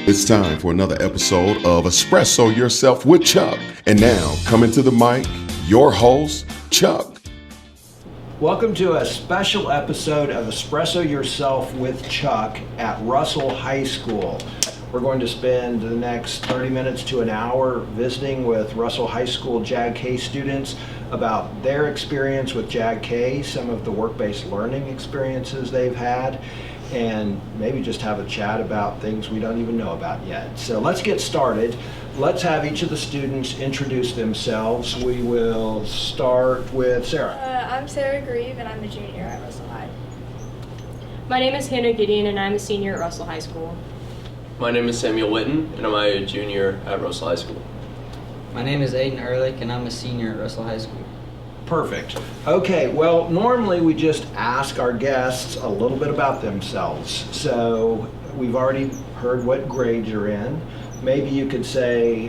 It's time for another episode of Espresso Yourself with Chuck. And now, coming to the mic, your host, Chuck. Welcome to a special episode of Espresso Yourself with Chuck at Russell High School. We're going to spend the next 30 minutes to an hour visiting with Russell High School JAG-K students about their experience with JAG-K, some of the work-based learning experiences they've had, and maybe just have a chat about things we don't even know about yet. So let's get started. Let's have each of the students introduce themselves. We will start with Sarah. I'm Sarah Grieve, and I'm a junior at Russell High. My name is Hannah Gideon, and I'm a senior at Russell High School. My name is Samuel Witten, and I'm a junior at Russell High School. My name is Aiden Ehrlich, and I'm a senior at Russell High School. Perfect. Okay, well, normally we just ask our guests a little bit about themselves. So we've already heard what grade you're in. Maybe you could say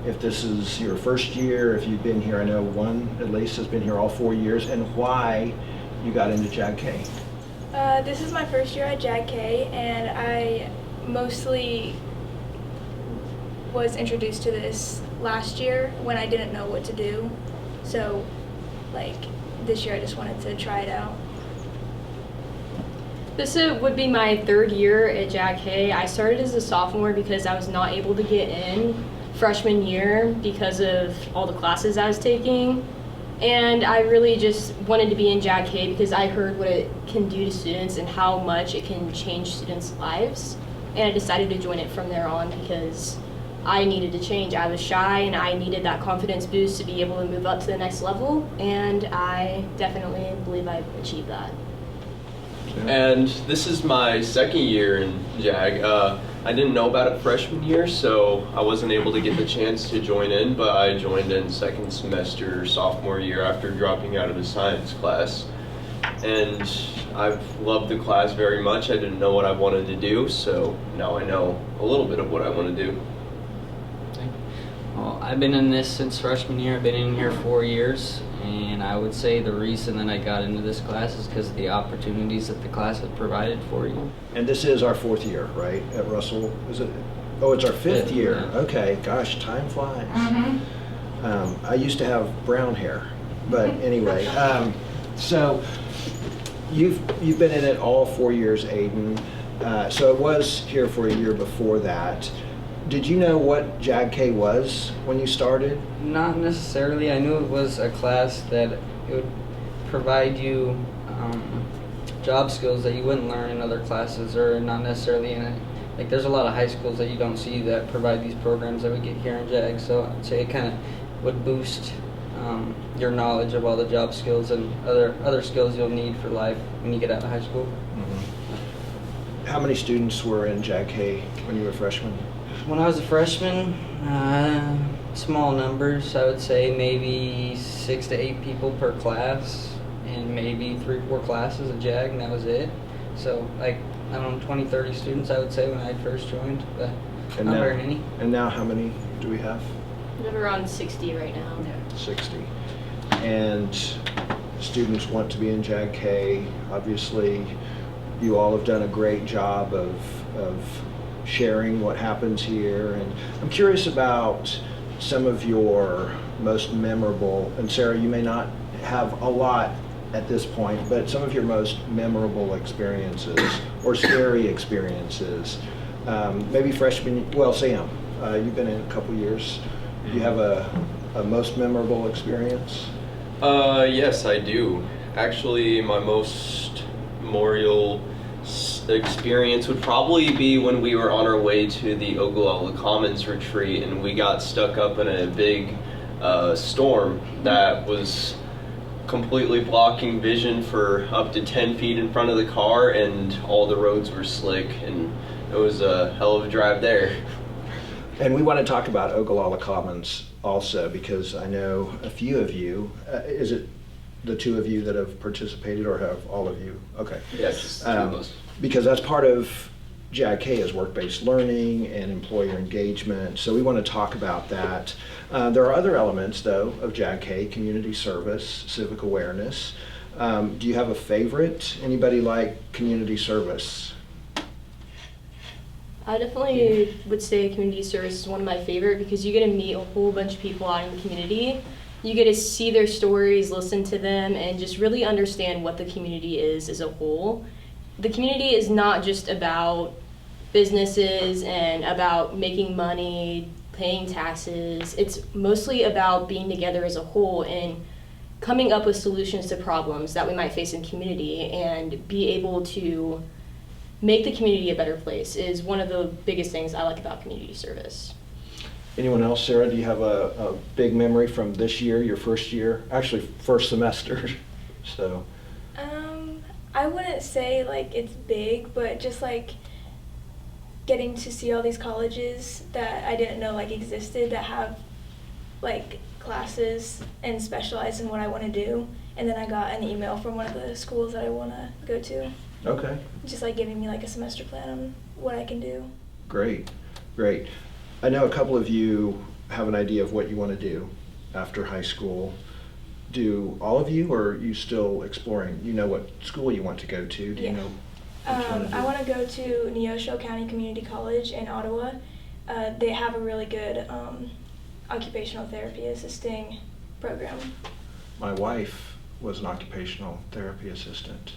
if this is your first year, if you've been here, I know one at least has been here all 4 years, and why you got into JAG-K. This is my first year at JAG-K, and I mostly was introduced to this last year when I didn't know what to do. So, this year I just wanted to try it out. This would be my third year at JAG-K. I started as a sophomore because I was not able to get in freshman year because of all the classes I was taking. And I really just wanted to be in JAG-K because I heard what it can do to students and how much it can change students' lives. And I decided to join it from there on because I needed to change. I was shy and I needed that confidence boost to be able to move up to the next level, and I definitely believe I've achieved that. And this is my second year in JAG. I didn't know about it freshman year, so I wasn't able to get the chance to join in, but I joined in second semester sophomore year after dropping out of a science class. And I've loved the class very much. I didn't know what I wanted to do, so now I know a little bit of what I want to do. Well, I've been in this since freshman year. I've been in here 4 years, and I would say the reason that I got into this class is because of the opportunities that the class has provided for you. And this is our fourth year, right, at Russell? Is it? Oh, it's our fifth year. Yeah. Okay, gosh, time flies. I used to have brown hair, but anyway. So you've been in it all 4 years, Aiden. So it was here for a year before that. Did you know what JAG-K was when you started? Not necessarily. I knew it was a class that it would provide you job skills that you wouldn't learn in other classes, or not necessarily in it. There's a lot of high schools that you don't see that provide these programs that we get here in JAG, so I'd say it kind of would boost your knowledge of all the job skills and other skills you'll need for life when you get out of high school. Mm-hmm. How many students were in JAG-K when you were a freshman? When I was a freshman, small numbers. I would say maybe 6 to 8 people per class, and maybe 3 or 4 classes at JAG, and that was it. So, 20, 30 students, I would say, when I first joined, but not very many. And now how many do we have? We have around 60 right now. 60. And students want to be in JAG-K. Obviously, you all have done a great job of sharing what happens here, and I'm curious about some of your most memorable, and Sarah, you may not have a lot at this point, but some of your most memorable experiences or scary experiences. Maybe freshman, well, Sam, you've been in a couple years. Do you have a most memorable experience? Yes, I do. Actually, my most memorial experience would probably be when we were on our way to the Ogallala Commons retreat, and we got stuck up in a big storm that was completely blocking vision for up to 10 feet in front of the car, and all the roads were slick, and it was a hell of a drive there. And we want to talk about Ogallala Commons also, because I know a few of you, is it the two of you that have participated, or have all of you? Okay. Yeah, just two of us. Because that's part of JAG-K is work-based learning and employer engagement, so we want to talk about that. There are other elements, though, of JAG-K: community service, civic awareness. Do you have a favorite? Anybody like community service? I definitely would say community service is one of my favorite because you get to meet a whole bunch of people out in the community. You get to see their stories, listen to them, and just really understand what the community is as a whole. The community is not just about businesses and about making money, paying taxes. It's mostly about being together as a whole and coming up with solutions to problems that we might face in community and be able to make the community a better place is one of the biggest things I like about community service. Anyone else? Sarah, do you have a big memory from this year, your first year, actually first semester? So. I wouldn't say like it's big, but just like getting to see all these colleges that I didn't know like existed that have like classes and specialize in what I want to do. And then I got an email from one of the schools that I want to go to. Okay. Just like giving me like a semester plan on what I can do. Great, great. I know a couple of you have an idea of what you want to do after high school. Do all of you, or are you still exploring? You know what school you want to go to? Do you know? I want to go to Neosho County Community College in Ottawa. They have a really good occupational therapy assisting program. My wife was an occupational therapy assistant,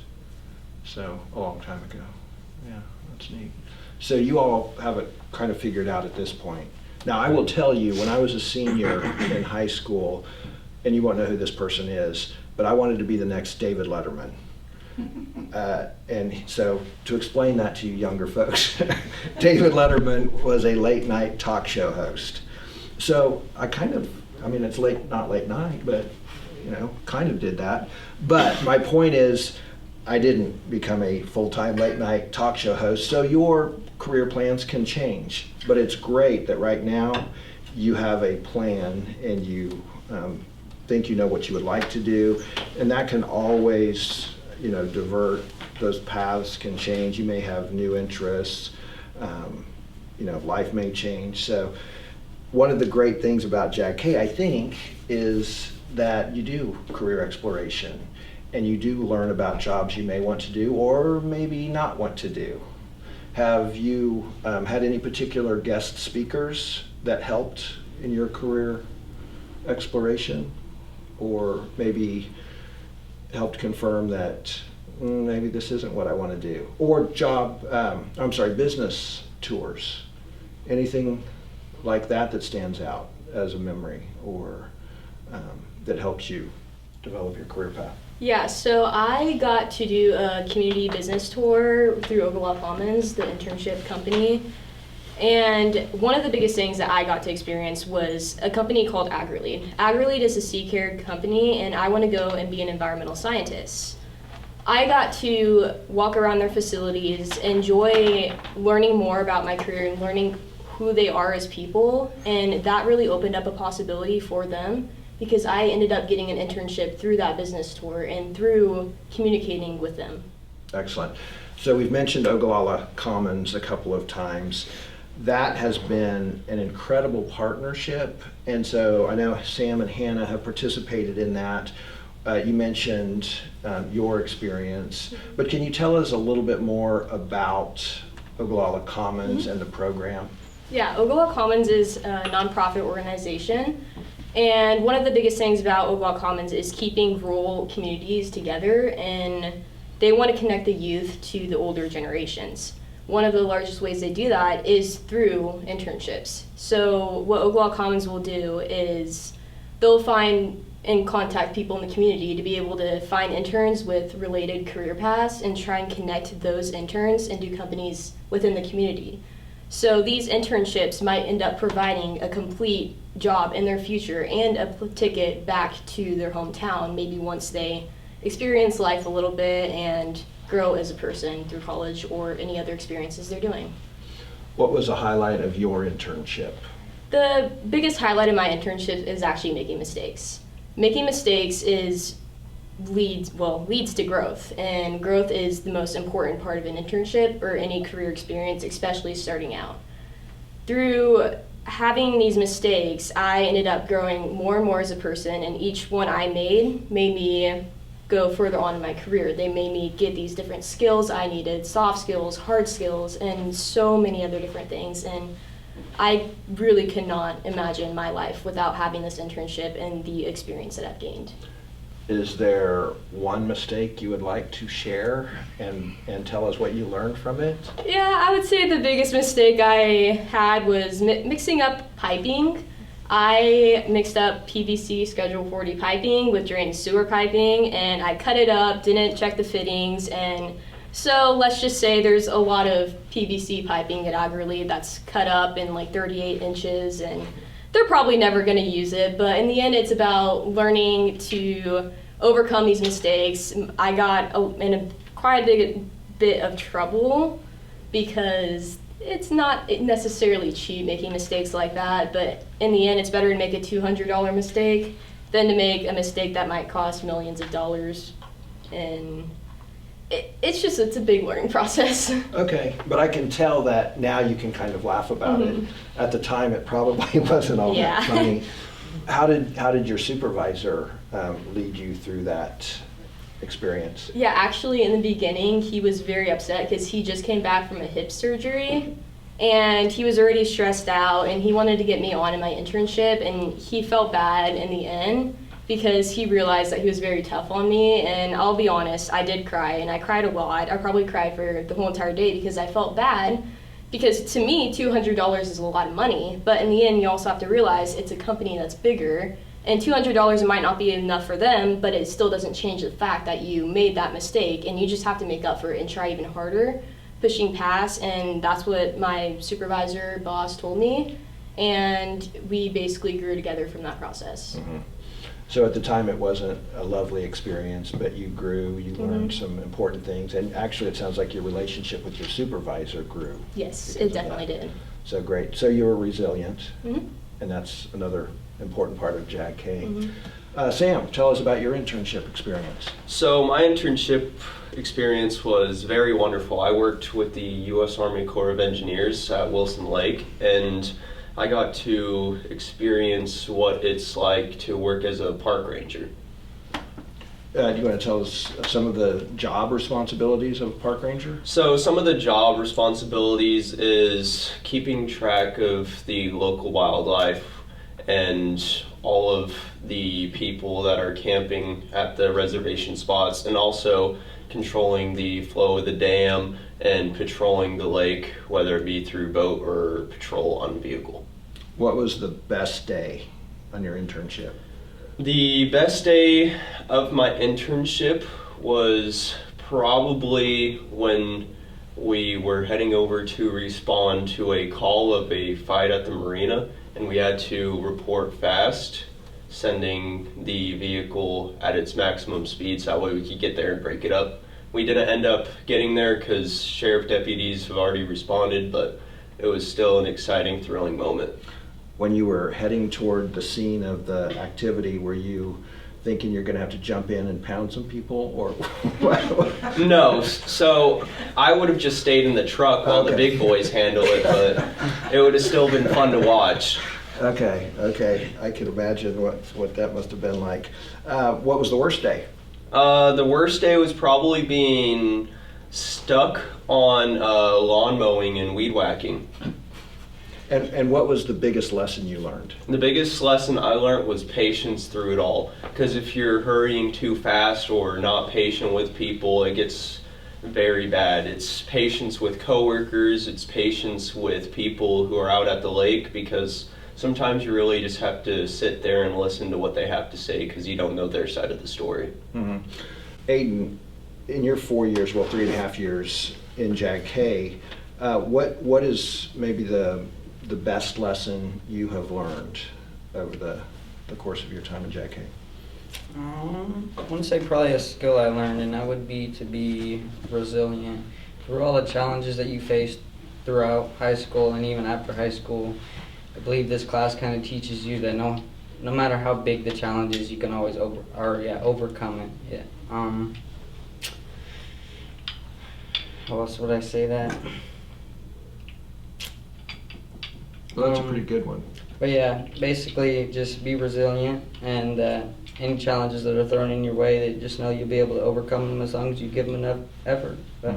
so a long time ago. Yeah, that's neat. So you all have it kind of figured out at this point. Now I will tell you, when I was a senior in high school, and you won't know who this person is, but I wanted to be the next David Letterman. And so to explain that to you younger folks, David Letterman was a late night talk show host. So it's not late night, but kind of did that. But my point is, I didn't become a full-time late night talk show host, so your career plans can change. But it's great that right now you have a plan and you think you know what you would like to do, and that can always divert. Those paths can change. You may have new interests. Life may change. So one of the great things about JAG-K, I think, is that you do career exploration and you do learn about jobs you may want to do or maybe not want to do. Have you had any particular guest speakers that helped in your career exploration, or maybe helped confirm that maybe this isn't what I want to do? Or business tours, anything like that stands out as a memory, or that helps you develop your career path? Yeah, so I got to do a community business tour through Ogallala Commons, the internship company. And one of the biggest things that I got to experience was a company called AgriLead. AgriLead is a sea care company, and I want to go and be an environmental scientist. I got to walk around their facilities, enjoy learning more about my career and learning who they are as people, and that really opened up a possibility for them because I ended up getting an internship through that business tour and through communicating with them. Excellent. So we've mentioned Ogallala Commons a couple of times. That has been an incredible partnership, and so I know Sam and Hannah have participated in that. You mentioned your experience, but can you tell us a little bit more about Ogallala Commons and the program? Yeah, Ogallala Commons is a nonprofit organization, and one of the biggest things about Ogallala Commons is keeping rural communities together, and they want to connect the youth to the older generations. One of the largest ways they do that is through internships. So what Ogallala Commons will do is they'll find and contact people in the community to be able to find interns with related career paths and try and connect those interns into companies within the community. So these internships might end up providing a complete job in their future and a ticket back to their hometown, maybe once they experience life a little bit and grow as a person through college or any other experiences they're doing. What was a highlight of your internship? The biggest highlight of my internship is actually making mistakes. Making mistakes leads to growth, and growth is the most important part of an internship or any career experience, especially starting out. Through having these mistakes, I ended up growing more and more as a person, and each one I made me go further on in my career. They made me get these different skills I needed, soft skills, hard skills, and so many other different things. And I really cannot imagine my life without having this internship and the experience that I've gained. Is there one mistake you would like to share and tell us what you learned from it? Yeah, I would say the biggest mistake I had was mixing up piping. I mixed up PVC Schedule 40 piping with drained sewer piping, and I cut it up, didn't check the fittings, and so let's just say there's a lot of PVC piping at Agrelead that's cut up in like 38 inches, and they're probably never going to use it, but in the end it's about learning to overcome these mistakes. I got in quite a bit of trouble because it's not necessarily cheap making mistakes like that, but in the end it's better to make a $200 mistake than to make a mistake that might cost millions of dollars. And it's a big learning process. Okay, but I can tell that now you can kind of laugh about it. At the time, it probably wasn't all that funny. How did your supervisor lead you through that experience? Yeah, actually in the beginning he was very upset because he just came back from a hip surgery and he was already stressed out and he wanted to get me on in my internship, and he felt bad in the end because he realized that he was very tough on me. And I'll be honest, I did cry, and I cried a lot. I probably cried for the whole entire day because I felt bad, because to me $200 is a lot of money, but in the end you also have to realize it's a company that's bigger, and $200 might not be enough for them, but it still doesn't change the fact that you made that mistake, and you just have to make up for it and try even harder, pushing past. And that's what my supervisor boss told me, and we basically grew together from that process. So at the time it wasn't a lovely experience, but you grew, you learned some important things, and actually it sounds like your relationship with your supervisor grew. Yes, it definitely did. So great. So you were resilient, and that's another important part of JAG K. Sam, tell us about your internship experience. So my internship experience was very wonderful. I worked with the U.S. Army Corps of Engineers at Wilson Lake, and I got to experience what it's like to work as a park ranger. Do you want to tell us some of the job responsibilities of a park ranger? So some of the job responsibilities is keeping track of the local wildlife and all of the people that are camping at the reservation spots, and also controlling the flow of the dam and patrolling the lake, whether it be through boat or patrol on vehicle. What was the best day on your internship? The best day of my internship was probably when we were heading over to respond to a call of a fight at the marina, and we had to report fast, sending the vehicle at its maximum speed so that way we could get there and break it up. We didn't end up getting there because sheriff deputies have already responded, but it was still an exciting, thrilling moment. When you were heading toward the scene of the activity, were you thinking you're going to have to jump in and pound some people, or what? No, so I would have just stayed in the truck while the big boys handle it, but it would have still been fun to watch. Okay, I can imagine what that must have been like. What was the worst day? The worst day was probably being stuck on lawn mowing and weed whacking. And what was the biggest lesson you learned? The biggest lesson I learned was patience through it all. Because if you're hurrying too fast or not patient with people, it gets very bad. It's patience with coworkers, it's patience with people who are out at the lake, because sometimes you really just have to sit there and listen to what they have to say because you don't know their side of the story. Aiden, in your 4 years, well, 3.5 years in JAG K, what is maybe the best lesson you have learned over the course of your time in JAG K? I wouldn't say probably a skill I learned, and that would be to be resilient. Through all the challenges that you faced throughout high school and even after high school, I believe this class kind of teaches you that no matter how big the challenge is, you can always overcome it. Yeah. How else would I say that? Well, that's a pretty good one. But yeah, basically just be resilient and any challenges that are thrown in your way, that just know you'll be able to overcome them as long as you give them enough effort. But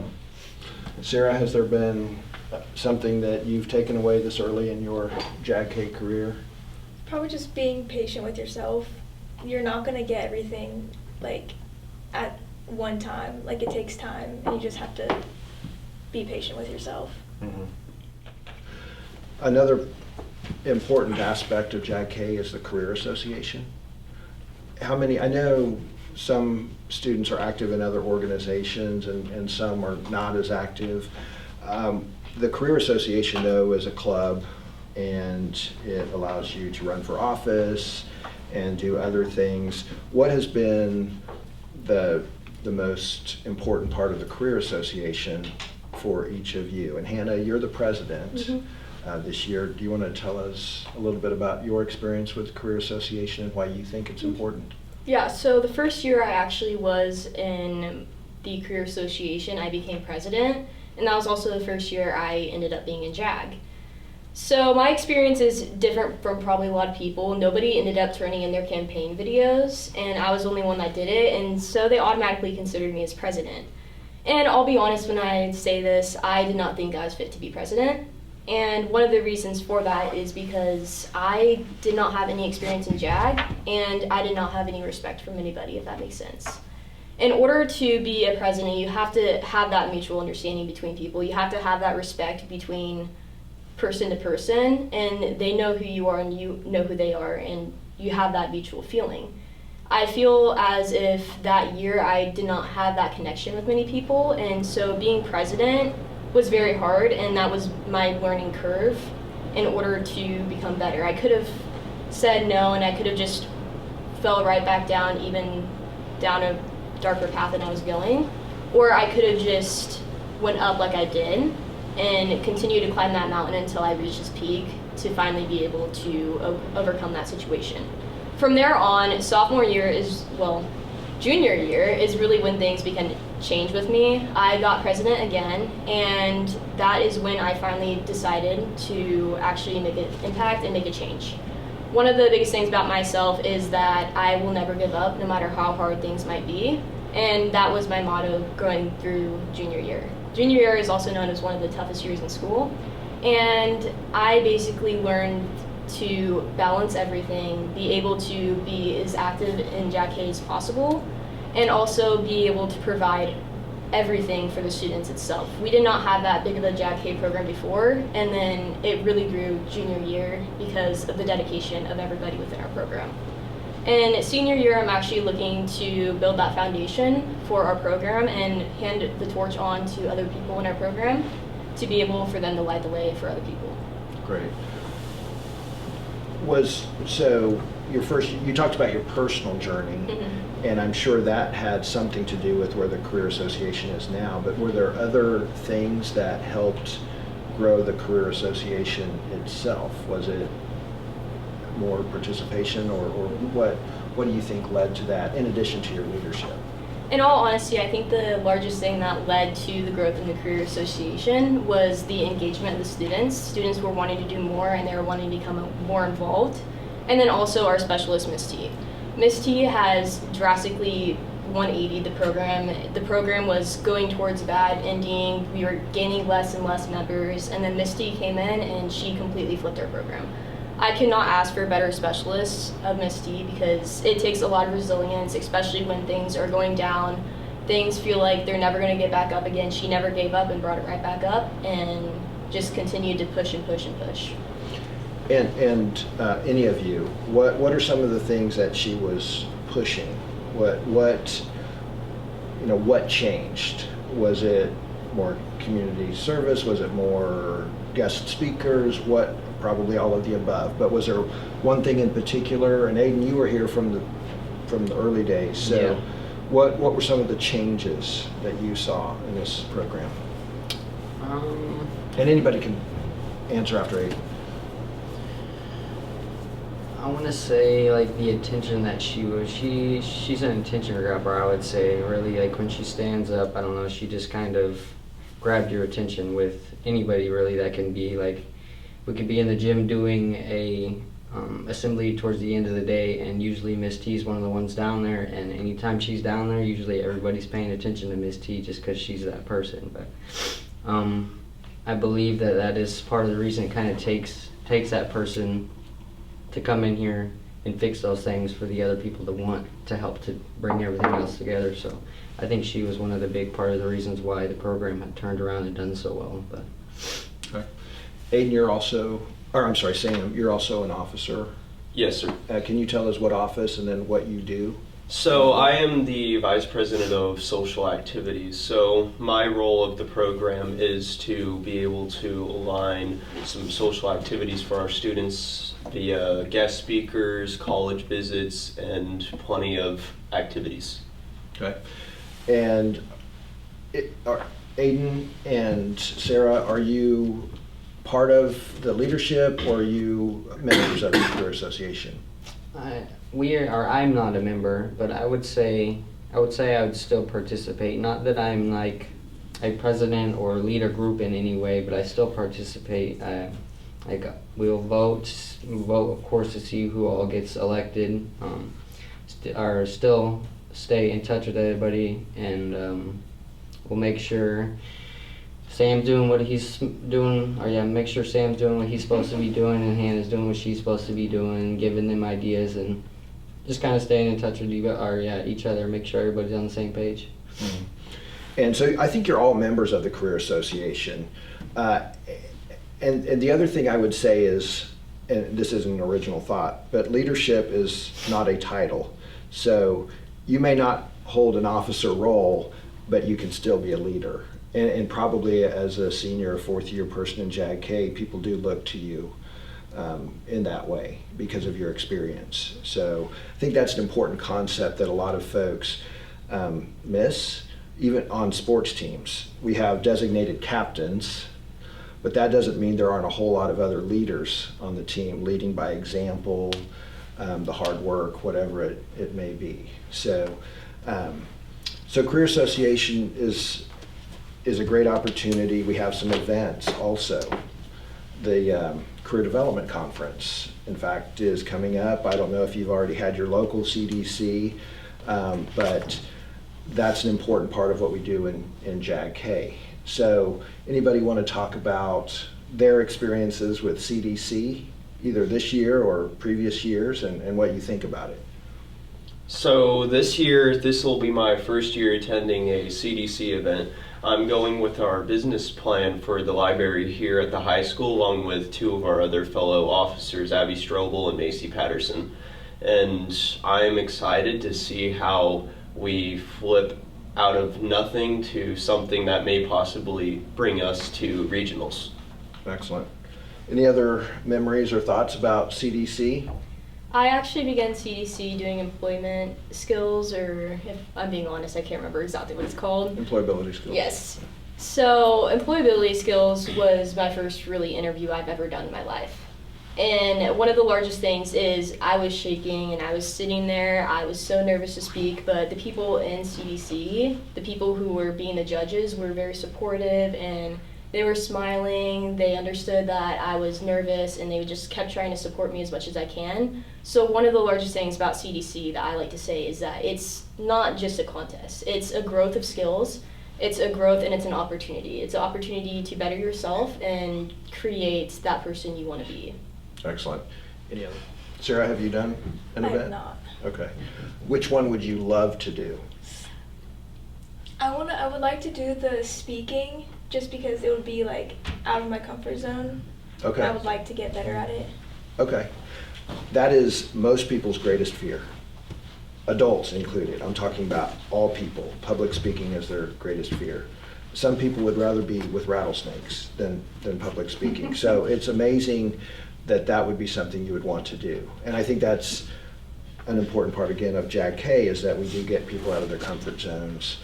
Sarah, has there been something that you've taken away this early in your JAG-K career? Probably just being patient with yourself. You're not going to get everything like at one time. Like, it takes time, and you just have to be patient with yourself. Mm-hmm. Another important aspect of JAG-K is the Career Association. How many, I know some students are active in other organizations and some are not as active. The Career Association, though, is a club, and it allows you to run for office and do other things. What has been the most important part of the Career Association for each of you? And Hannah, you're the president. Mm-hmm. This year. Do you want to tell us a little bit about your experience with the Career Association and why you think it's important? Yeah, so the first year I actually was in the Career Association, I became president, and that was also the first year I ended up being in JAG. So my experience is different from probably a lot of people. Nobody ended up turning in their campaign videos, and I was the only one that did it, and so they automatically considered me as president. And I'll be honest when I say this, I did not think I was fit to be president. And one of the reasons for that is because I did not have any experience in JAG, and I did not have any respect from anybody, if that makes sense. In order to be a president, you have to have that mutual understanding between people. You have to have that respect between person to person, and they know who you are and you know who they are, and you have that mutual feeling. I feel as if that year I did not have that connection with many people, and so being president was very hard, and that was my learning curve in order to become better. I could have said no, and I could have just fell right back down, even down a darker path than I was going, or I could have just went up like I did and continued to climb that mountain until I reached its peak to finally be able to overcome that situation. From there on, sophomore year is, well, junior year is really when things began to change with me. I got president again, and that is when I finally decided to actually make an impact and make a change. One of the biggest things about myself is that I will never give up, no matter how hard things might be, and that was my motto going through junior year. Junior year is also known as one of the toughest years in school, and I basically learned to balance everything, be able to be as active in JAG-K as possible, and also be able to provide everything for the students itself. We did not have that big of a JAG-K program before, and then it really grew junior year because of the dedication of everybody within our program. And senior year, I'm actually looking to build that foundation for our program and hand the torch on to other people in our program to be able for them to light the way for other people. Great. So you talked about your personal journey, Mm-hmm. and I'm sure that had something to do with where the Career Association is now, but were there other things that helped grow the Career Association itself? Was it more participation, or what do you think led to that, in addition to your leadership? In all honesty, I think the largest thing that led to the growth in the Career Association was the engagement of the students. Students were wanting to do more, and they were wanting to become more involved. And then also our specialist, Miss T. Miss T has drastically 180'd the program. The program was going towards a bad ending. We were gaining less and less members, and then Miss T came in and she completely flipped our program. I could not ask for a better specialist of Miss T because it takes a lot of resilience, especially when things are going down. Things feel like they're never going to get back up again. She never gave up and brought it right back up and just continued to push and push and push. And any of you, what are some of the things that she was pushing? What changed? Was it more community service? Was it more guest speakers? Probably all of the above. But was there one thing in particular? And Aiden, you were here from the early days. So, yeah. What were some of the changes that you saw in this program? And anybody can answer after Aiden. I want to say like the attention that she's an attention grabber. I would say really, like when she stands up, I don't know, she just kind of grabbed your attention with anybody really that can be like, we could be in the gym doing a assembly towards the end of the day, and usually Miss T is one of the ones down there, and anytime she's down there, usually everybody's paying attention to Miss T just because she's that person. But I believe that is part of the reason it kind of takes that person to come in here and fix those things for the other people to want to help to bring everything else together. So I think she was one of the big part of the reasons why the program had turned around and done so well. But Okay. Aiden, you're also, or I'm sorry, Sam, you're also an officer. Yes, sir. Can you tell us what office and then what you do? So I am the Vice President of Social Activities. So my role of the program is to be able to align some social activities for our students via guest speakers, college visits, and plenty of activities. Okay. And Aiden and Sarah, are you part of the leadership, or are you members of the Career Association? I'm not a member, but I would say I would still participate. Not that I'm like a president or lead a group in any way, but I still participate. We'll vote of course to see who all gets elected. Still stay in touch with everybody, and we'll make sure Sam's doing what he's doing, make sure Sam's doing what he's supposed to be doing, and Hannah's doing what she's supposed to be doing, giving them ideas, and just kind of staying in touch with each other, make sure everybody's on the same page. Mm-hmm. And so I think you're all members of the Career Association. And the other thing I would say is, and this isn't an original thought, but leadership is not a title. So you may not hold an officer role, but you can still be a leader. And probably as a senior or fourth year person in JAG-K, people do look to you in that way because of your experience. So I think that's an important concept that a lot of folks miss. Even on sports teams, we have designated captains, but that doesn't mean there aren't a whole lot of other leaders on the team, leading by example, the hard work, whatever it may be. So Career Association is a great opportunity. We have some events also. The Career Development Conference, in fact, is coming up. I don't know if you've already had your local CDC, but that's an important part of what we do in JAG-K. So anybody want to talk about their experiences with CDC, either this year or previous years, and what you think about it? So this year, this will be my first year attending a CDC event. I'm going with our business plan for the library here at the high school, along with two of our other fellow officers, Abby Strobel and Macy Patterson. And I'm excited to see how we flip out of nothing to something that may possibly bring us to regionals. Excellent. Any other memories or thoughts about CDC? I actually began CDC doing employment skills, or if I'm being honest, I can't remember exactly what it's called. Employability skills. Yes. So employability skills was my first really interview I've ever done in my life. And one of the largest things is I was shaking and I was sitting there. I was so nervous to speak, but the people in CDC, the people who were being the judges, were very supportive, and they were smiling. They understood that I was nervous, and they just kept trying to support me as much as I can. So one of the largest things about CDC that I like to say is that it's not just a contest. It's a growth of skills. It's a growth, and it's an opportunity. It's an opportunity to better yourself and create that person you want to be. Excellent. Any other? Sarah, have you done an event? I have not. Okay. Which one would you love to do? I would like to do the speaking, just because it would be like out of my comfort zone. Okay. I would like to get better at it. Okay. That is most people's greatest fear. Adults included. I'm talking about all people. Public speaking is their greatest fear. Some people would rather be with rattlesnakes than public speaking. So it's amazing that would be something you would want to do. And I think that's an important part, again, of JAG-K, is that we do get people out of their comfort zones.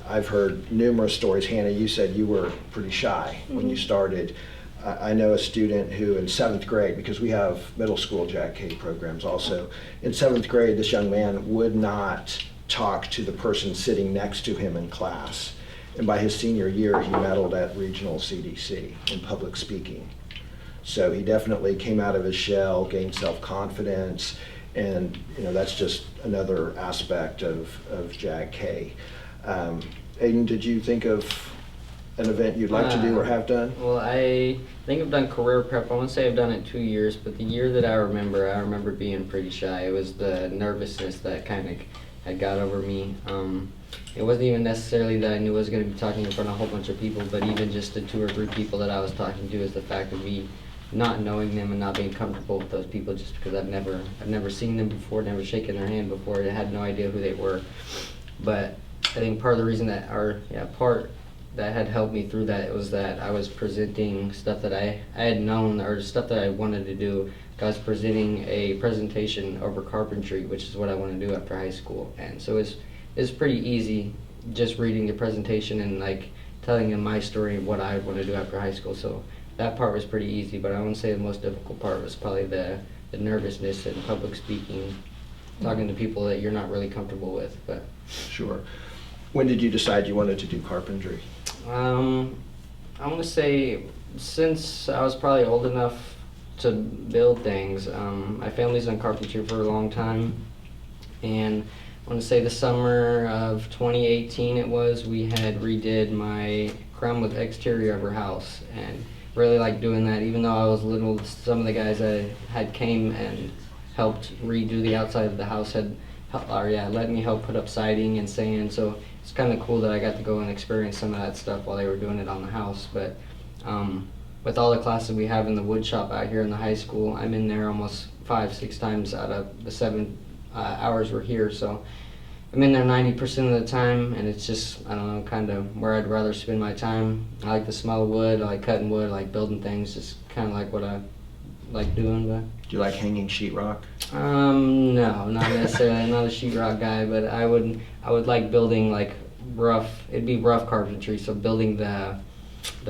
I've heard numerous stories. Hannah, you said you were pretty shy when you started. I know a student who in 7th grade, because we have middle school JAG-K programs also, in 7th grade, this young man would not talk to the person sitting next to him in class. And by his senior year, he medaled at regional CDC in public speaking. So he definitely came out of his shell, gained self-confidence, and that's just another aspect of JAG-K. Aiden, did you think of an event you'd like to do or have done? Well, I think I've done career prep. I won't say I've done it 2 years, but the year that I remember being pretty shy. It was the nervousness that kind of had got over me. It wasn't even necessarily that I knew I was going to be talking in front of a whole bunch of people, but even just the 2 or 3 people that I was talking to, is the fact of me not knowing them and not being comfortable with those people, just because I've never seen them before, never shaken their hand before, I had no idea who they were. But I think part of the reason part that had helped me through that was that I was presenting stuff that I had known, or stuff that I wanted to do. I was presenting a presentation over carpentry, which is what I want to do after high school, and so it's pretty easy just reading the presentation and like telling them my story of what I want to do after high school. So that part was pretty easy, but I wouldn't say the most difficult part was probably the nervousness and public speaking, talking to people that you're not really comfortable with. But Sure. When did you decide you wanted to do carpentry? I want to say since I was probably old enough to build things. My family's done carpentry for a long time, and I want to say the summer of 2018 we had redid my crown with exterior of our house, and really liked doing that. Even though I was little, some of the guys I had came and helped redo the outside of the house had let me help put up siding and sand, so it's kind of cool that I got to go and experience some of that stuff while they were doing it on the house. But with all the classes we have in the wood shop out here in the high school, I'm in there almost 5-6 times out of the 7 hours we're here, so I'm in there 90% of the time, and it's just, I don't know, kind of where I'd rather spend my time. I like the smell of wood, I like cutting wood, I like building things, just kind of like what I like doing. But Do you like hanging sheetrock? no, not necessarily. I'm not a sheetrock guy, but I would like building like it'd be rough carpentry, so building the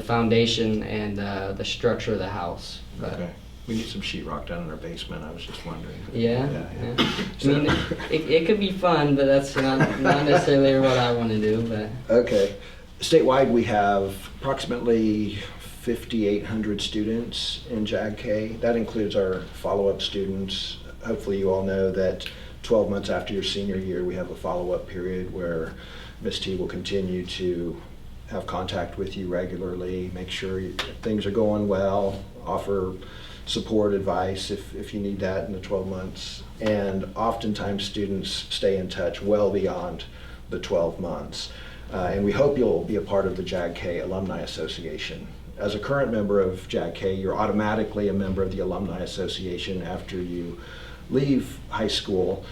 foundation and the structure of the house. But, Okay. We need some sheetrock down in our basement, I was just wondering. Yeah. Yeah. I mean, it could be fun, but that's not necessarily what I want to do. But Okay. Statewide, we have approximately 5,800 students in JAG-K. That includes our follow-up students. Hopefully you all know that 12 months after your senior year, we have a follow-up period where Ms. T will continue to have contact with you regularly, make sure things are going well, offer support, advice if you need that in the 12 months. And oftentimes students stay in touch well beyond the 12 months. And we hope you'll be a part of the JAG-K Alumni Association. As a current member of JAG-K, you're automatically a member of the Alumni Association after you leave high school,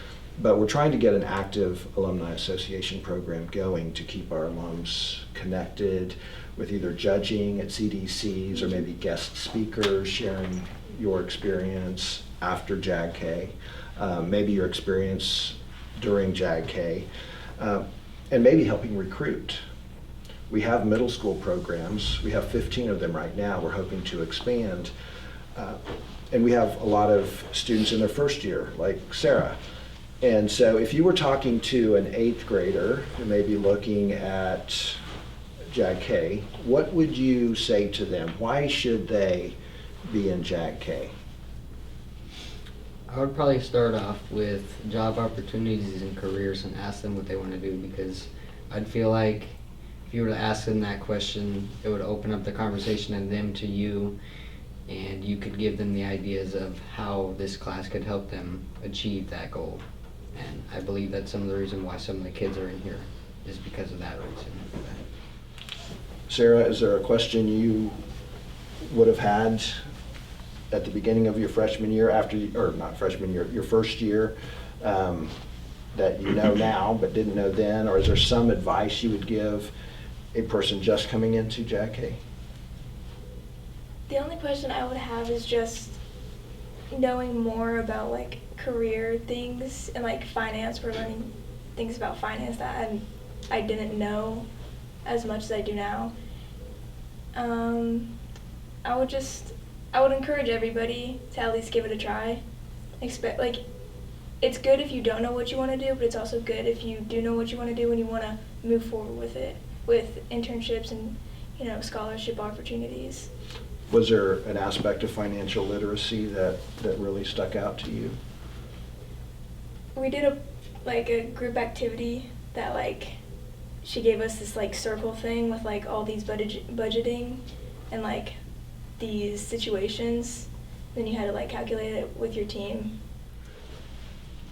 but we're trying to get an active Alumni Association program going to keep our alums connected with either judging at CDCs or maybe guest speakers sharing your experience after JAG-K, maybe your experience during JAG-K, and maybe helping recruit. We have middle school programs. We have 15 of them right now. We're hoping to expand. And we have a lot of students in their first year, like Sarah. And so if you were talking to an 8th grader who may be looking at JAG-K, what would you say to them? Why should they be in JAG-K? I would probably start off with job opportunities and careers and ask them what they want to do, because I'd feel like if you were to ask them that question, it would open up the conversation and them to you, and you could give them the ideas of how this class could help them achieve that goal. And I believe that's some of the reason why some of the kids are in here, is because of that reason. Sarah, is there a question you would have had at the beginning of your freshman year, not freshman year, your first year, that you know now but didn't know then? Or is there some advice you would give a person just coming into JAG-K? The only question I would have is just knowing more about like career things and like finance. We're learning things about finance that I didn't know as much as I do now. I would encourage everybody to at least give it a try. It's good if you don't know what you want to do, but it's also good if you do know what you want to do and you want to move forward with it, with internships and scholarship opportunities. Was there an aspect of financial literacy that really stuck out to you? We did a group activity that she gave us this circle thing with all these budgeting and these situations. Then you had to calculate it with your team.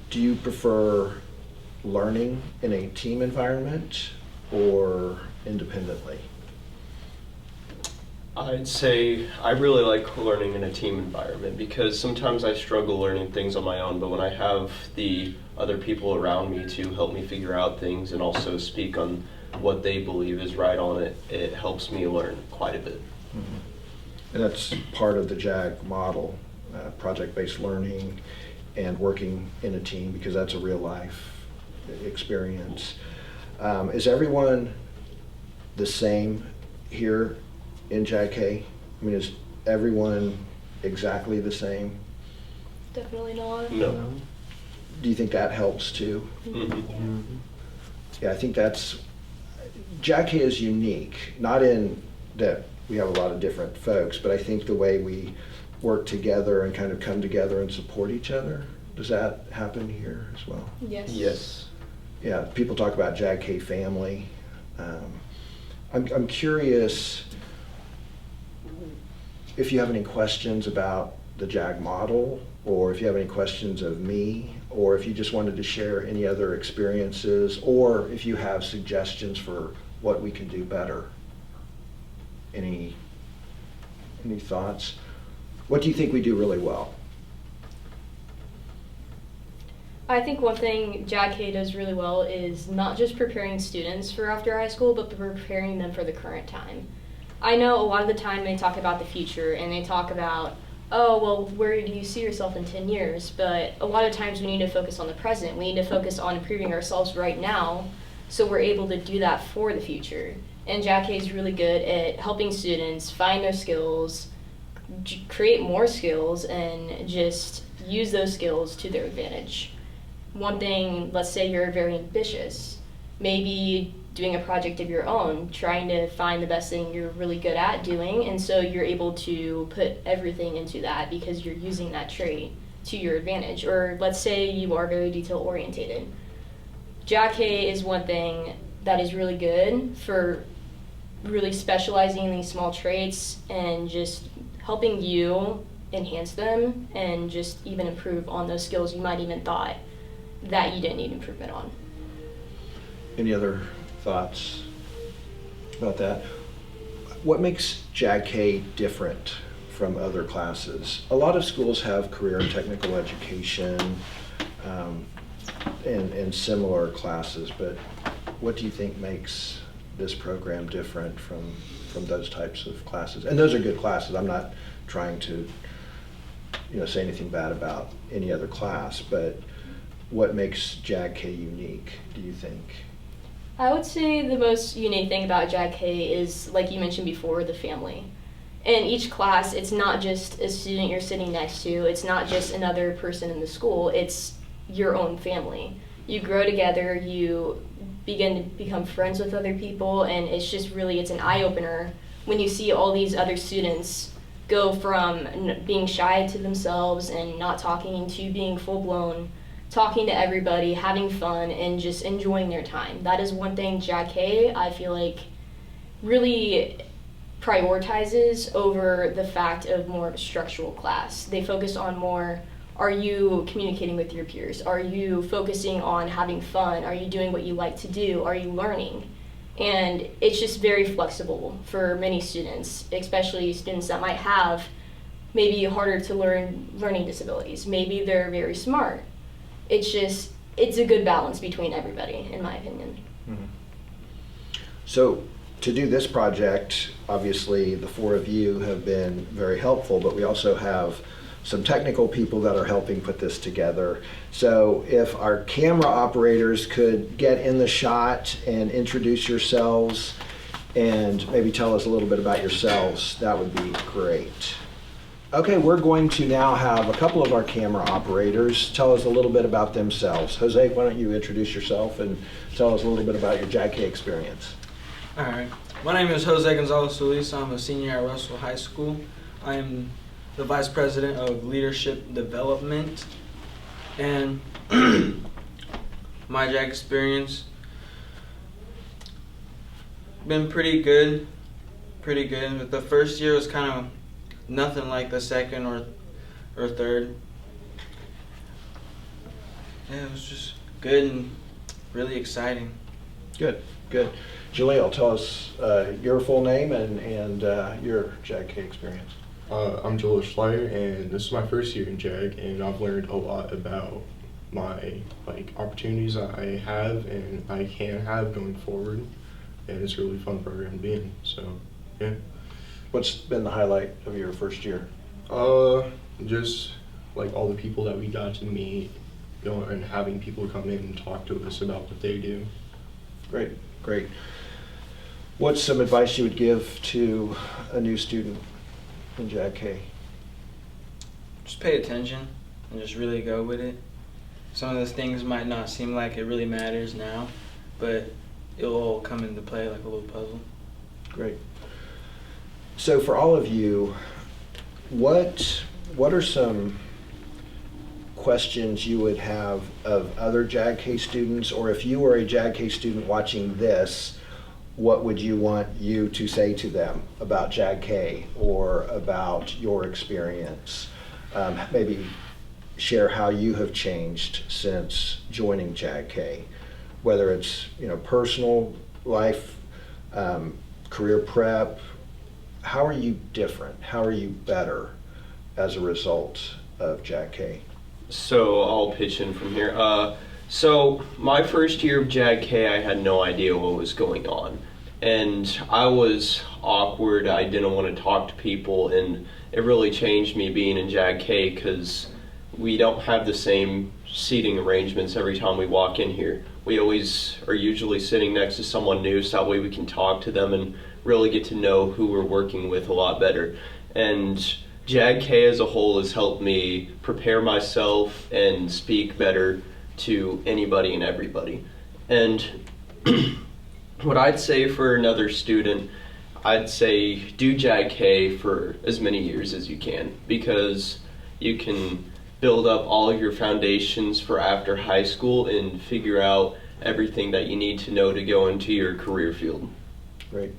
Do you prefer learning in a team environment or independently? I'd say I really like learning in a team environment because sometimes I struggle learning things on my own, but when I have the other people around me to help me figure out things and also speak on what they believe is right on it, it helps me learn quite a bit. Mm-hmm. And that's part of the JAG model, project-based learning and working in a team, because that's a real life experience. Is everyone the same here in JAG-K? I mean, is everyone exactly the same? Definitely not. No. Do you think that helps too? Mm-hmm. Yeah, I think JAG-K is unique, not in that we have a lot of different folks, but I think the way we work together and kind of come together and support each other. Does that happen here as well? Yes. Yes. Yeah, people talk about JAG-K family. I'm curious if you have any questions about the JAG model, or if you have any questions of me, or if you just wanted to share any other experiences, or if you have suggestions for what we can do better. Any thoughts? What do you think we do really well? I think one thing JAG-K does really well is not just preparing students for after high school, but preparing them for the current time. I know a lot of the time they talk about the future and they talk about, oh, well, where do you see yourself in 10 years? But a lot of times we need to focus on the present. We need to focus on improving ourselves right now so we're able to do that for the future. And JAG-K is really good at helping students find their skills, create more skills, and just use those skills to their advantage. One thing, let's say you're very ambitious, maybe doing a project of your own, trying to find the best thing you're really good at doing, and so you're able to put everything into that because you're using that trait to your advantage. Or let's say you are very detail oriented. JAG-K is one thing that is really good for really specializing in these small traits and just helping you enhance them and just even improve on those skills you might even thought that you didn't need improvement on. Any other thoughts about that? What makes JAG-K different from other classes? A lot of schools have career and technical education and similar classes, but what do you think makes this program different from those types of classes? And those are good classes. I'm not trying to say anything bad about any other class, but what makes JAG-K unique, do you think? I would say the most unique thing about JAG-K is, like you mentioned before, the family. In each class, it's not just a student you're sitting next to, it's not just another person in the school, it's your own family. You grow together, you begin to become friends with other people, and it's an eye-opener when you see all these other students go from being shy to themselves and not talking to being full-blown, talking to everybody, having fun, and just enjoying their time. That is one thing JAG-K, I feel like, really prioritizes over the fact of more of a structural class. They focus on more, are you communicating with your peers? Are you focusing on having fun? Are you doing what you like to do? Are you learning? And it's just very flexible for many students, especially students that might have maybe harder to learning disabilities. Maybe they're very smart. It's a good balance between everybody, in my opinion. Mm-hmm. So to do this project, obviously the four of you have been very helpful, but we also have some technical people that are helping put this together. So if our camera operators could get in the shot and introduce yourselves and maybe tell us a little bit about yourselves, that would be great. Okay, we're going to now have a couple of our camera operators tell us a little bit about themselves. Jose, why don't you introduce yourself and tell us a little bit about your JAG-K experience. All right. My name is Jose Gonzalez Solis. I'm a senior at Russell High School. I am the Vice President of Leadership Development, and my JAG experience been pretty good. But the first year was kind of nothing like the second or third. Yeah, it was just good and really exciting. Good. Jaleel, tell us your full name and your JAG-K experience. I'm Joel Schleier, and this is my first year in JAG, and I've learned a lot about my opportunities I have and I can have going forward, and it's a really fun program to be in. So, yeah. What's been the highlight of your first year? Just all the people that we got to meet, and having people come in and talk to us about what they do. Great. What's some advice you would give to a new student in JAG-K? Just pay attention and just really go with it. Some of those things might not seem like it really matters now, but it'll all come into play like a little puzzle. Great. So for all of you, what are some questions you would have of other JAG-K students, or if you were a JAG-K student watching this, what would you want you to say to them about JAG-K or about your experience? Maybe share how you have changed since joining JAG-K, whether it's personal life, career prep. How are you different? How are you better as a result of JAG-K? So I'll pitch in from here. So my first year of JAG-K, I had no idea what was going on. And I was awkward. I didn't want to talk to people. And it really changed me being in JAG-K because we don't have the same seating arrangements every time we walk in here. We always are usually sitting next to someone new, so that way we can talk to them and really get to know who we're working with a lot better. And JAG-K as a whole has helped me prepare myself and speak better to anybody and everybody. And what I'd say for another student, I'd say do JAG-K for as many years as you can, because you can build up all of your foundations for after high school and figure out everything that you need to know to go into your career field. Great.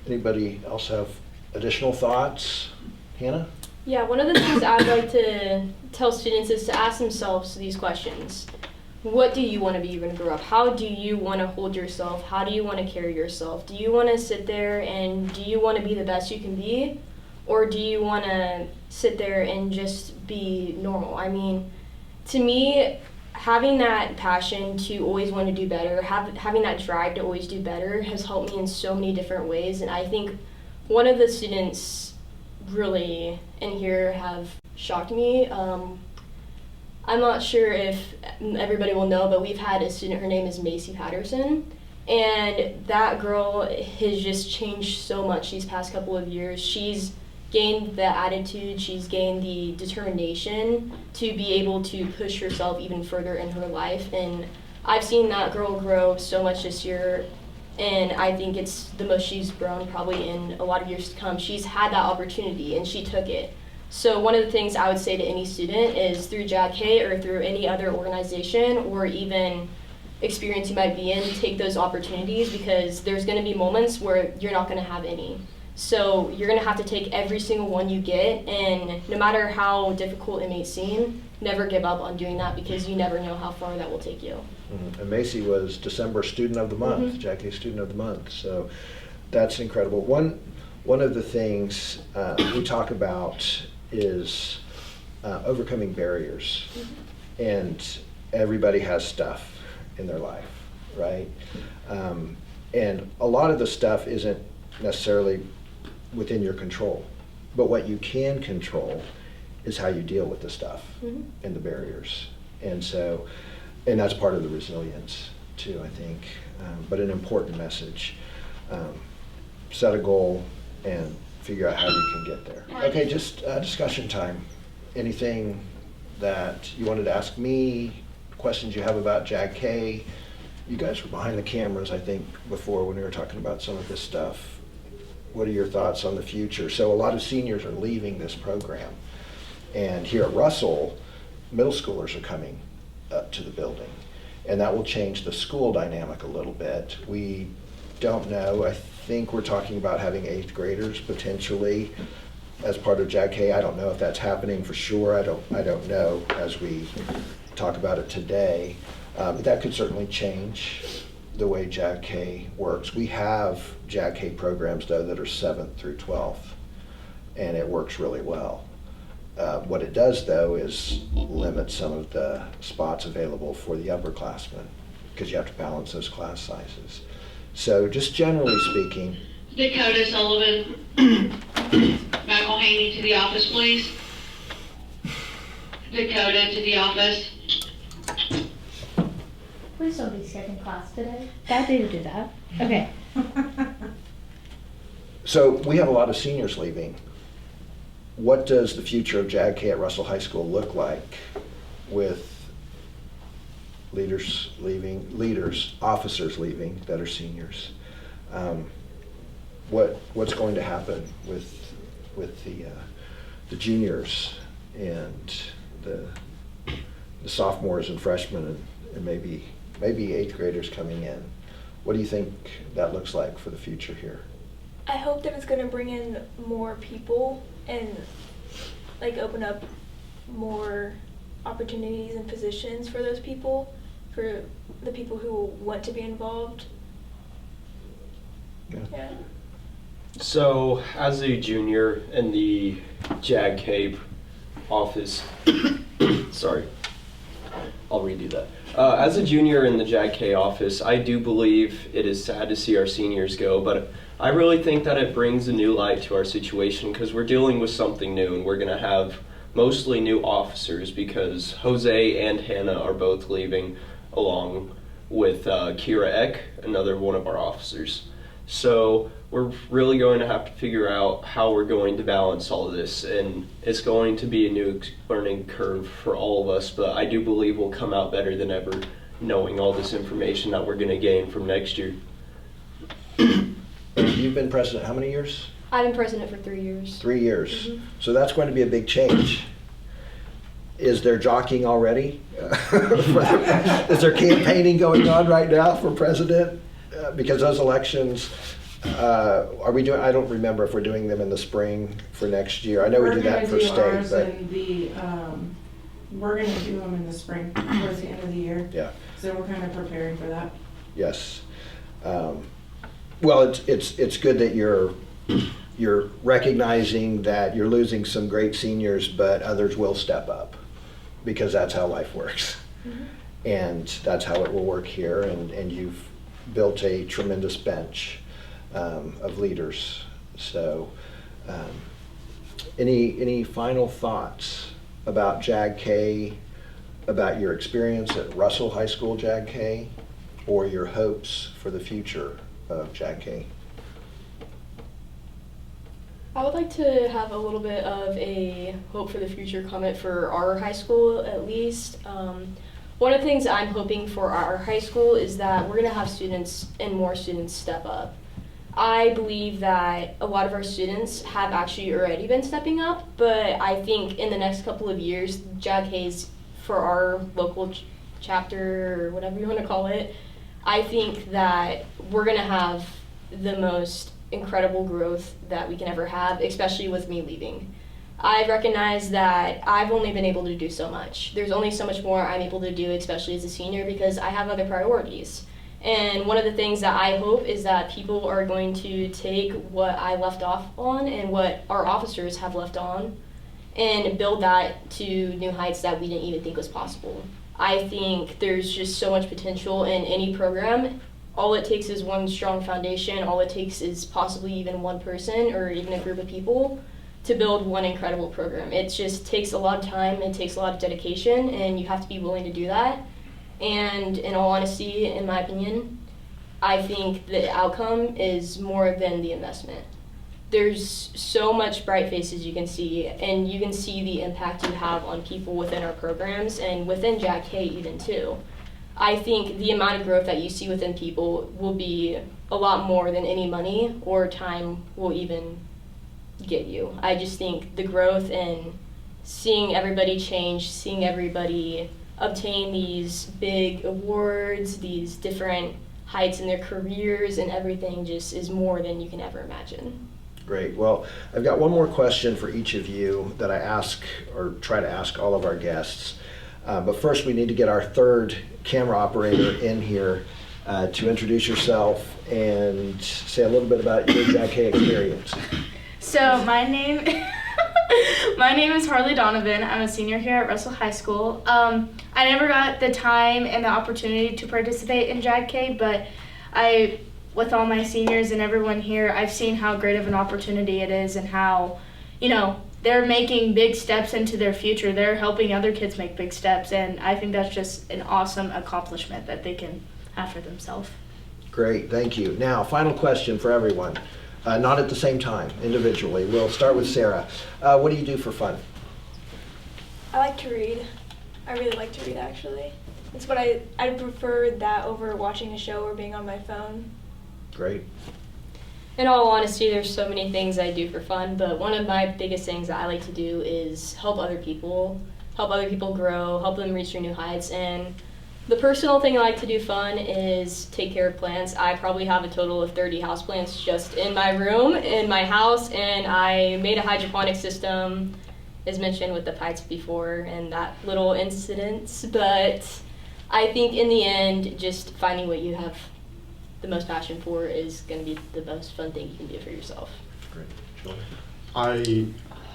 Anybody else have additional thoughts? Hannah? Yeah, one of the things I would like to tell students is to ask themselves these questions. What do you want to be when you grow up? How do you want to hold yourself? How do you want to carry yourself? Do you want to sit there and do you want to be the best you can be? Or do you want to sit there and just be normal? I mean, to me, having that passion to always want to do better, having that drive to always do better has helped me in so many different ways. And I think one of the students really in here have shocked me. I'm not sure if everybody will know, but we've had a student, her name is Macy Patterson. And that girl has just changed so much these past couple of years. She's gained the attitude, she's gained the determination to be able to push herself even further in her life. And I've seen that girl grow so much this year, and I think it's the most she's grown probably in a lot of years to come. She's had that opportunity and she took it. So one of the things I would say to any student is through JAG-K or through any other organization or even experience you might be in, take those opportunities, because there's going to be moments where you're not going to have any. So you're going to have to take every single one you get, and no matter how difficult it may seem, never give up on doing that, because you never know how far that will take you. Mm-hmm. And Macy was December Student of the Month, JAG-K Student of the Month. So that's incredible. One of the things we talk about is overcoming barriers. And everybody has stuff in their life, right? And a lot of the stuff isn't necessarily within your control, but what you can control is how you deal with the stuff and the barriers. And so, and that's part of the resilience too, I think, but an important message. Set a goal and figure out how you can get there. Okay, just discussion time. Anything that you wanted to ask me, questions you have about JAG-K? You guys were behind the cameras, I think, before when we were talking about some of this stuff. what are your thoughts on the future? So a lot of seniors are leaving this program. And here at Russell, middle schoolers are coming up to the building. And that will change the school dynamic a little bit. We don't know. I think we're talking about having 8th graders potentially as part of JAG-K. I don't know if that's happening for sure. I don't know as we talk about it today. But that could certainly change the way JAG-K works. We have JAG-K programs though that are 7th through 12th, and it works really well. What it does though is limit some of the spots available for the upperclassmen because you have to balance those class sizes. So just generally speaking. Dakota Sullivan, Michael Haney to the office, please. Dakota to the office. Please don't be skipping class today. I didn't do that. Okay. So we have a lot of seniors leaving. What does the future of JAG-K at Russell High School look like with officers leaving that are seniors? What's going to happen with the juniors and the sophomores and freshmen and maybe 8th graders coming in? What do you think that looks like for the future here? I hope that it's going to bring in more people and like open up more opportunities and positions for those people, for the people who want to be involved. Yeah. So, as a junior in the JAG-K office, sorry, I'll redo that. As a junior in the JAG-K office, I do believe it is sad to see our seniors go, but I really think that it brings a new light to our situation because we're dealing with something new and we're going to have mostly new officers because Jose and Hannah are both leaving along with Kira Eck, another one of our officers. So we're really going to have to figure out how we're going to balance all of this, and it's going to be a new learning curve for all of us, but I do believe we'll come out better than ever knowing all this information that we're going to gain from next year. You've been president how many years? I've been president for 3 years. 3 years. Mm-hmm. So that's going to be a big change. Is there jockeying already? Is there campaigning going on right now for president? Because those elections, are we doing? I don't remember if we're doing them in the spring for next year. I know we do that for state, but we're going to do them in the spring towards the end of the year. Yeah. So we're kind of preparing for that. Yes. Well, it's good that you're recognizing that you're losing some great seniors, but others will step up because that's how life works. Mm-hmm. And that's how it will work here. And you've built a tremendous bench of leaders. So any final thoughts about JAG-K, about your experience at Russell High School JAG-K, or your hopes for the future of JAG-K? I would like to have a little bit of a hope for the future comment for our high school at least. One of the things I'm hoping for our high school is that we're going to have students and more students step up. I believe that a lot of our students have actually already been stepping up, but I think in the next couple of years, JAG-K's for our local chapter or whatever you want to call it, I think that we're going to have the most incredible growth that we can ever have, especially with me leaving. I recognize that I've only been able to do so much. There's only so much more I'm able to do, especially as a senior, because I have other priorities. And one of the things that I hope is that people are going to take what I left off on and what our officers have left on and build that to new heights that we didn't even think was possible. I think there's just so much potential in any program. All it takes is one strong foundation. All it takes is possibly even one person or even a group of people to build one incredible program. It just takes a lot of time, it takes a lot of dedication, and you have to be willing to do that. And in all honesty, in my opinion, I think the outcome is more than the investment. There's so much bright faces you can see, and you can see the impact you have on people within our programs and within JAG-K even too. I think the amount of growth that you see within people will be a lot more than any money or time will even get you. I just think the growth and seeing everybody change, seeing everybody obtain these big awards, these different heights in their careers and everything just is more than you can ever imagine. Great. Well, I've got one more question for each of you that I ask or try to ask all of our guests. But first we need to get our third camera operator in here to introduce yourself and say a little bit about your JAG experience. So my name is Harley Donovan. I'm a senior here at Russell High School. I never got the time and the opportunity to participate in JAG, but with all my seniors and everyone here, I've seen how great of an opportunity it is and how, they're making big steps into their future. They're helping other kids make big steps, and I think that's just an awesome accomplishment that they can have for themselves. Great, thank you. Now, final question for everyone. Not at the same time, individually. We'll start with Sarah. What do you do for fun? I like to read. I really like to read, actually. It's what I prefer that over watching a show or being on my phone. Great. In all honesty, there's so many things I do for fun, but one of my biggest things that I like to do is help other people grow, help them reach their new heights. And the personal thing I like to do fun is take care of plants. I probably have a total of 30 houseplants just in my room, in my house, and I made a hydroponic system, as mentioned with the pipes before and that little incident. But I think in the end, just finding what you have the most passion for is going to be the most fun thing you can do for yourself. Great. Sure. I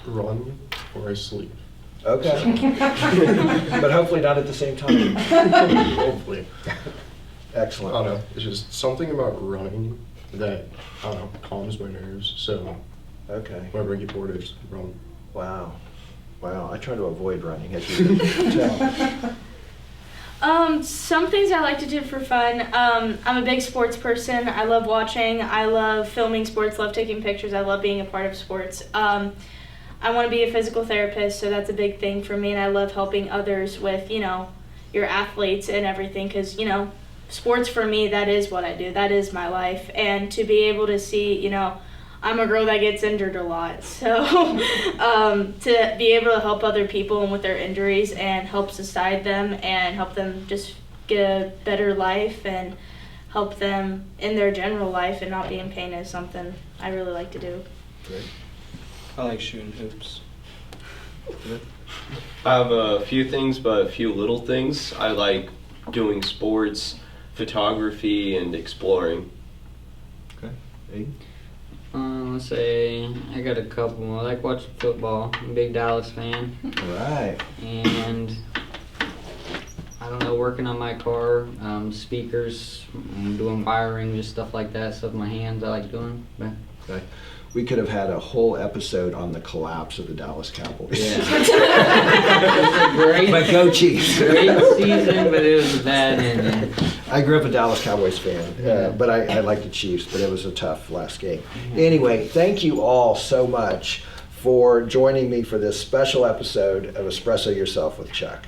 run or I sleep. Okay. But hopefully not at the same time. Hopefully. Excellent. I don't know. It's just something about running that, I don't know, calms my nerves. So Okay. whenever I get bored, I just run. Wow. Wow. I try to avoid running, as you can tell. Some things I like to do for fun. I'm a big sports person. I love watching. I love filming sports, love taking pictures. I love being a part of sports. I want to be a physical therapist, so that's a big thing for me. And I love helping others with, your athletes and everything. Because, sports for me, that is what I do. That is my life. And to be able to see, I'm a girl that gets injured a lot. So to be able to help other people with their injuries and help subside them and help them just get a better life and help them in their general life and not be in pain is something I really like to do. Great. I like shooting hoops. I have a few things, but a few little things. I like doing sports, photography, and exploring. Okay. Hey. Let's say I got a couple. I like watching football. I'm a big Dallas fan. All right. And I don't know, working on my car, speakers, doing wiring, just stuff like that. Stuff with my hands I like doing. But Okay. We could have had a whole episode on the collapse of the Dallas Cowboys. yeah. Great, But go Chiefs. great season, but it was a bad ending. I grew up a Dallas Cowboys fan, but I like the Chiefs, but it was a tough last game. Anyway, thank you all so much for joining me for this special episode of Espresso Yourself with Chuck.